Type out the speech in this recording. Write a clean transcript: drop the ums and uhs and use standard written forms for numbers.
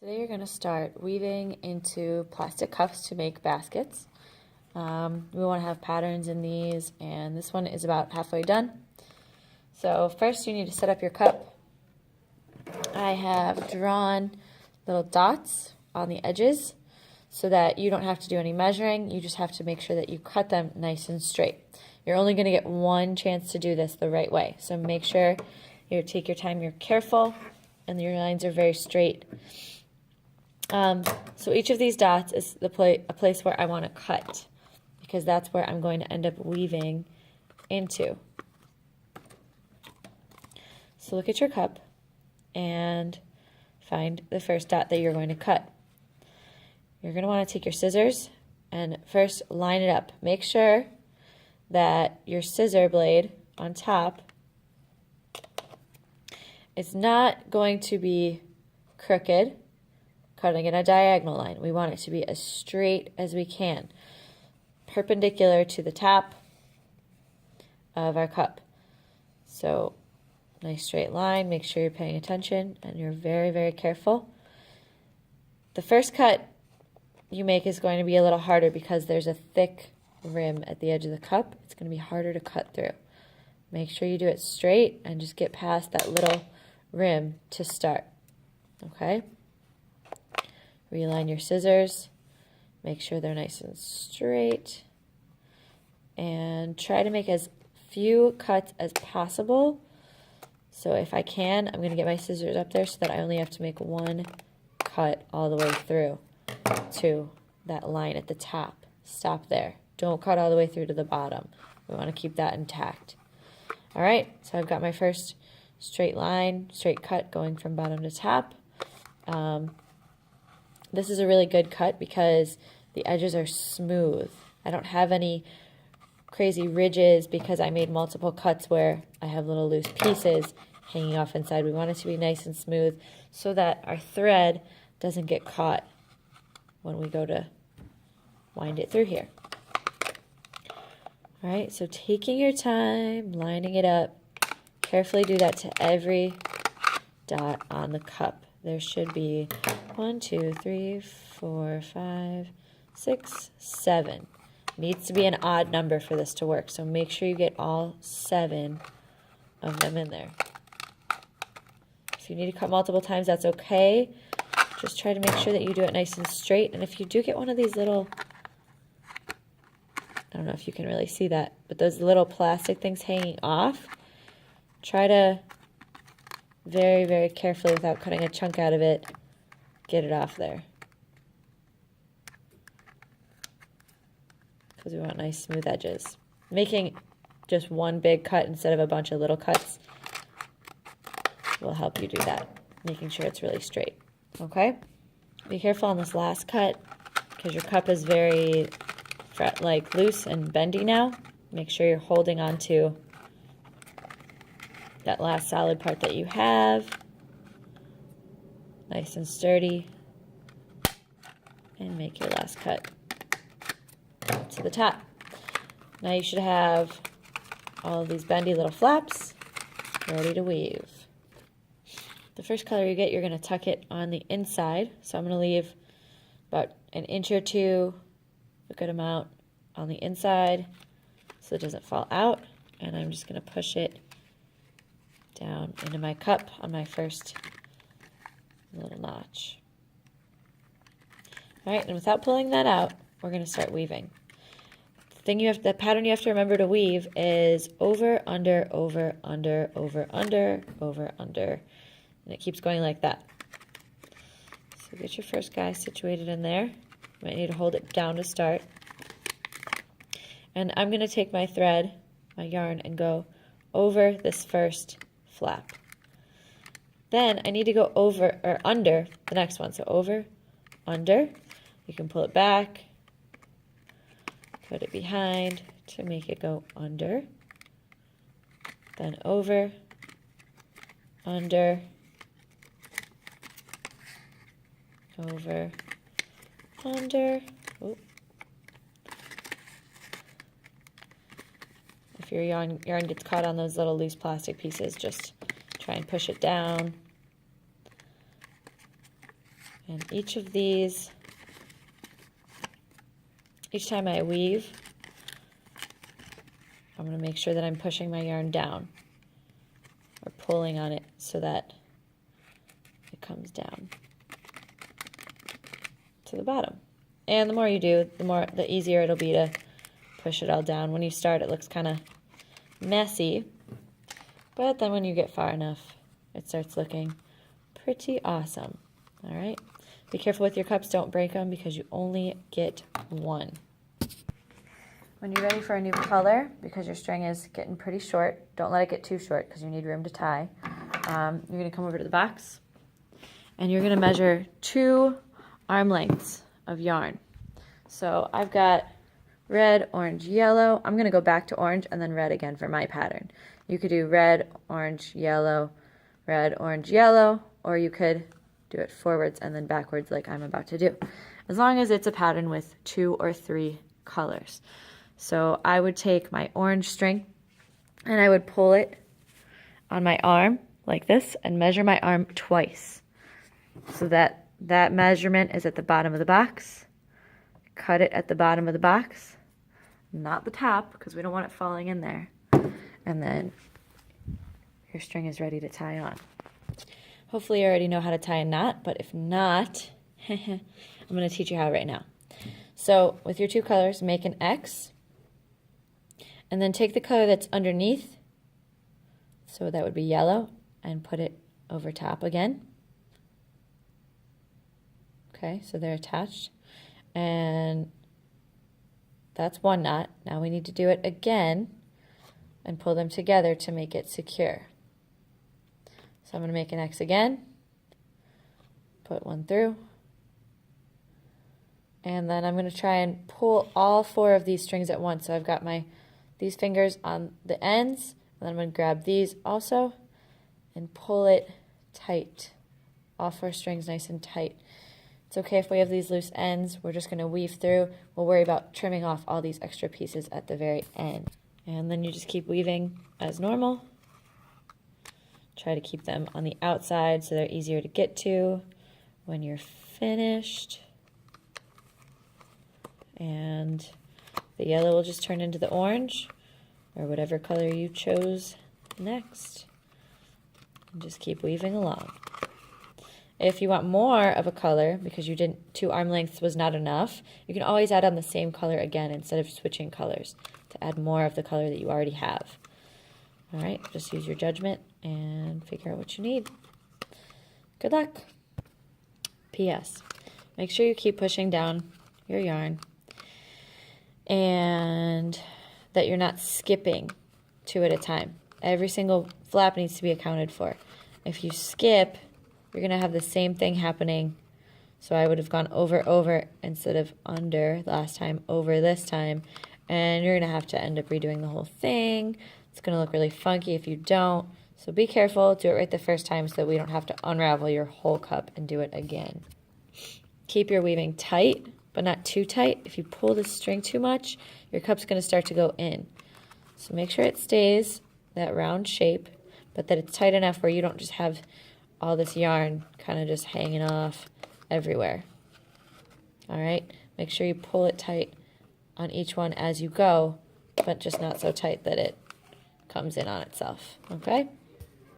Today you're going to start weaving into plastic cuffs to make baskets. We want to have patterns in these, and this one is about halfway done. So first you need to set up your cup. I have drawn little dots on the edges so that you don't have to do any measuring. You just have to make sure that you cut them nice and straight. You're only going to get one chance to do this the right way, so make sure you take your time, you're careful, and your lines are very straight. So each of these dots is a place where I want to cut, because that's where I'm going to end up weaving into. So look at your cup and find the first dot that you're going to cut. You're going to want to take your scissors and first line it up. Make sure that your scissor blade on top is not going to be crooked, cutting in a diagonal line. We want it to be as straight as we can, perpendicular to the top of our cup. So nice straight line. Make sure you're paying attention and you're very, very careful. The first cut you make is going to be a little harder because there's a thick rim at the edge of the cup. It's going to be harder to cut through. Make sure you do it straight and just get past that little rim to start. Okay? Realign your scissors, make sure they're nice and straight, and try to make as few cuts as possible. So if I can, I'm going to get my scissors up there so that I only have to make one cut all the way through to that line at the top. Stop there. Don't cut all the way through to the bottom. We want to keep that intact. All right, so I've got my first straight line, straight cut going from bottom to top. This is a really good cut because the edges are smooth. I don't have any crazy ridges because I made multiple cuts where I have little loose pieces hanging off inside. We want it to be nice and smooth so that our thread doesn't get caught when we go to wind it through here. All right, so taking your time, lining it up, carefully do that to every dot on the cup. There should be 1, 2, 3, 4, 5, 6, 7. Needs to be an odd number for this to work, so make sure you get all 7 of them in there. If you need to cut multiple times, that's okay. Just try to make sure that you do it nice and straight. And if you do get one of these little, I don't know if you can really see that, but those little plastic things hanging off, try to very, very carefully, without cutting a chunk out of it, get it off there. Because we want nice smooth edges. Making just one big cut instead of a bunch of little cuts will help you do that. Making sure it's really straight. Okay? Be careful on this last cut because your cup is very loose and bendy now. Make sure you're holding on to that last solid part that you have. Nice and sturdy. And make your last cut to the top. Now you should have all of these bendy little flaps ready to weave. The first color you get, you're going to tuck it on the inside. So I'm going to leave about an inch or two, a good amount, on the inside so it doesn't fall out. And I'm just going to push it down into my cup on my first little notch. All right, and without pulling that out, we're going to start weaving. The pattern you have to remember to weave is over, under, over, under, over, under, over, under. And it keeps going like that. So get your first guy situated in there. You might need to hold it down to start. And I'm going to take my thread, my yarn, and go over this first flap. Then I need to go over or under the next one. So over, under. You can pull it back, put it behind to make it go under. Then over, under, over, under. Ooh. If your yarn gets caught on those little loose plastic pieces, just try and push it down. And each of these, each time I weave, I'm going to make sure that I'm pushing my yarn down or pulling on it so that it comes down to the bottom. And the more you do, the easier it'll be to push it all down. When you start, it looks kind of messy, but then when you get far enough, it starts looking pretty awesome. All right, be careful with your cups, don't break them because you only get one. When you're ready for a new color, because your string is getting pretty short, don't let it get too short because you need room to tie. You're going to come over to the box and you're going to measure 2 arm lengths of yarn. So I've got red, orange, yellow. I'm going to go back to orange and then red again for my pattern. You could do red, orange, yellow, or you could do it forwards and then backwards like I'm about to do, as long as it's a pattern with 2 or 3 colors. So I would take my orange string and I would pull it on my arm like this and measure my arm twice so that that measurement is at the bottom of the box. Cut it at the bottom of the box, not the top because we don't want it falling in there. And then your string is ready to tie on. Hopefully you already know how to tie a knot, but if not, I'm going to teach you how right now. So with your 2 colors, make an X, and then take the color that's underneath, so that would be yellow, and put it over top again. Okay, so they're attached. And that's 1 knot. Now we need to do it again and pull them together to make it secure. So I'm going to make an X again, put 1 through, and then I'm going to try and pull all 4 of these strings at once. So I've got these fingers on the ends, and then I'm going to grab these also and pull it tight. All 4 strings nice and tight. It's okay if we have these loose ends. We're just going to weave through. We'll worry about trimming off all these extra pieces at the very end. And then you just keep weaving as normal. Try to keep them on the outside so they're easier to get to when you're finished. And the yellow will just turn into the orange or whatever color you chose next. And just keep weaving along. If you want more of a color, because you didn't, 2 arm lengths was not enough, you can always add on the same color again instead of switching colors to add more of the color that you already have. All right, just use your judgment and figure out what you need. Good luck. P.S. Make sure you keep pushing down your yarn and that you're not skipping 2 at a time. Every single flap needs to be accounted for. If you skip, you're going to have the same thing happening. So I would have gone over instead of under last time, over this time. And you're going to have to end up redoing the whole thing. It's going to look really funky if you don't. So be careful. Do it right the first time so that we don't have to unravel your whole cup and do it again. Keep your weaving tight, but not too tight. If you pull the string too much, your cup's going to start to go in. So make sure it stays that round shape, but that it's tight enough where you don't just have all this yarn kind of just hanging off everywhere. All right, make sure you pull it tight on each one as you go, but just not so tight that it comes in on itself, okay?